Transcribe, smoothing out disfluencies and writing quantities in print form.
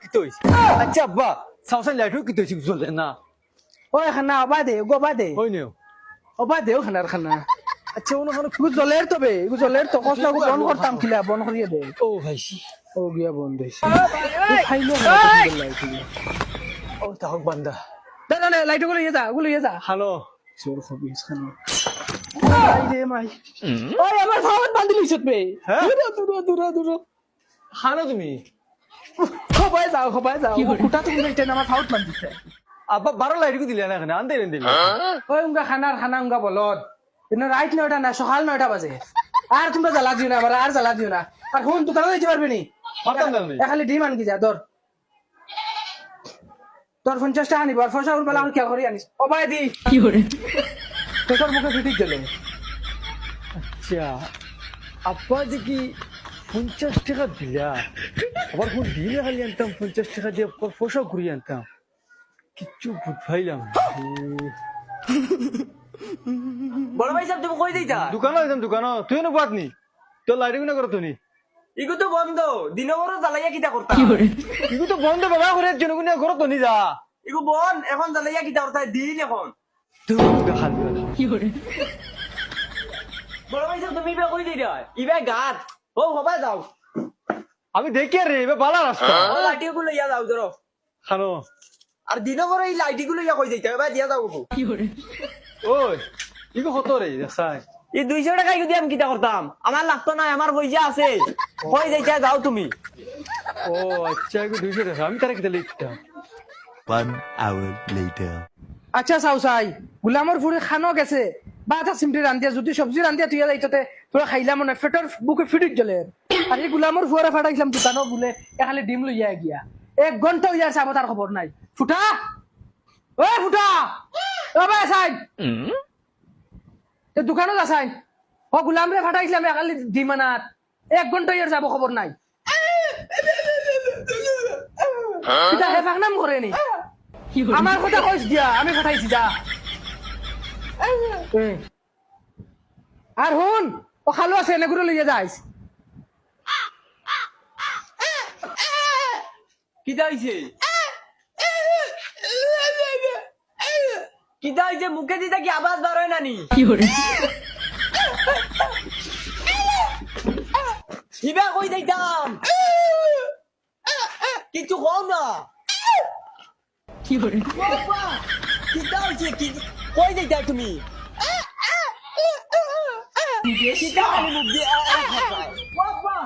কি তো হইছে আচ্ছা আব্বা সাউসান লাইট কি তো হইছে চললেন না ওই খানা অবা দে গোবা দে হই নিও অবা দেও খানার খানা আচ্ছা ওনো খানা খুব জলের তবে এগু জলের তো কষ্ট লাগু বন করতাম খিলা বন করিয়ে দে ও ভাইছি ও গিয়া বন্ধ হইছে খাইলো ও তাহক বান্দা না না না লাইট গুলো ইয়ে যা হ্যালো জোর খবিস খানা আই রে মাই ওই আমার ফাওয়ার বান্ধি লইছত বে হ্যাঁ? দূর হানো তুমি খবাই যাও কুটা তুমি এটা আমার ফাওয়ার বান্ধিছে আব্বা 12 লাইট কি দিলে না এখানে আনতে দিলে ওই উঙ্গা খানা উঙ্গা বলদ ইনো রাইট 9টা না সকাল 9টা বাজে আর তোমরা জ্বালা দিও না আমার আর জ্বালা দিও না আর ফোন দোকানে দিতে পারবে নি পাতাম না আমি খালি ডিম আনকি যা ধর তোর 50 টাকা আনিব আর ফসা উল বেলা আমি কি করি আনিস ও ভাই দি কি করে তোর মুখে ফিটিক গেল আচ্ছা আব্বা দেখি 50 টাকা দিলা আবার কোন দিনে খালি আনতাম 50 টাকা দিয়ে পোশাক ঘুরিয়ে আনতাম কিচ্ছু বুঝাইলাম বড় ভাই সাহেব তুমি কই দিতা দোকানে যাইতাম দোকানে তুই না বাদ নি তোর লাইট গুনা করো তুমি ইগু তো বন্ধ দিনবর জ্বালাইয়া কিটা করতা ইগু তো বন্ধ বাবা করে জনগুনা ঘর তো নি যা ইগু বন এখন জ্বালাইয়া কিটা করতা দিন এখন তুই দেখাল বড় ভাই সাহেব তুমি ইবা কই দিতা ইবা গাত ও হবা যাও আমি দেখি রে এবার বালা রাস্তা ও লাঠি গুলো ইয়া যাও ধরো খানো আর দিনবর এই লাইটি গুলো ইয়া কই দিতা এবার দিয়া যাও ওই ইগু কত রে দেখাই এই 200 টাকা ইগু দিয়ে আমি কিটা করতাম আমার লাগতো না আমার পয়সা আছে কই দিতা যাও তুমি ও আচ্ছা ইগু 200 টাকা আমি তারা কিটা লিখতাম 1 hour later. আচ্ছা সাউসাই গুলামর ফুরে খানো গেছে বাতা সিমটি রান্দিয়া যদি সবজি রান্দিয়া তুই যাইতে তোরা খাইলাম মনে ফেটর বুকে ফিটিক গেলে আর এই গুলামর ফুয়ারা ফাটাইছিলাম দোকানও বলে খালি ডিম লইয়া গিয়া 1 ঘন্টা হইয়া আছে আমার তার খবর নাই ফুটা ও ফুটা ও ভাই সাইড দোকানত আসাই ও গুলাম রে ফাটাইছিলাম খালি ডিম আনাত 1 ঘন্টা হইয়া যাব খবর নাই এটা হেফাক নাম করে নি আমার কথা কইস দিয়া আমি ফাটাইছি যা আর হুন ও খালো আছে এগুলো লইয়া যাইস কিটা হইছে কিটা হইছে মুখে দিতা কি আওয়াজ বার হয় নানি ইবা কই দিতাম কিছু কও না বাবা, কিটা হইছে কি কই দিতা তুমি কিটা খালি মুখ দিয়ে বাবা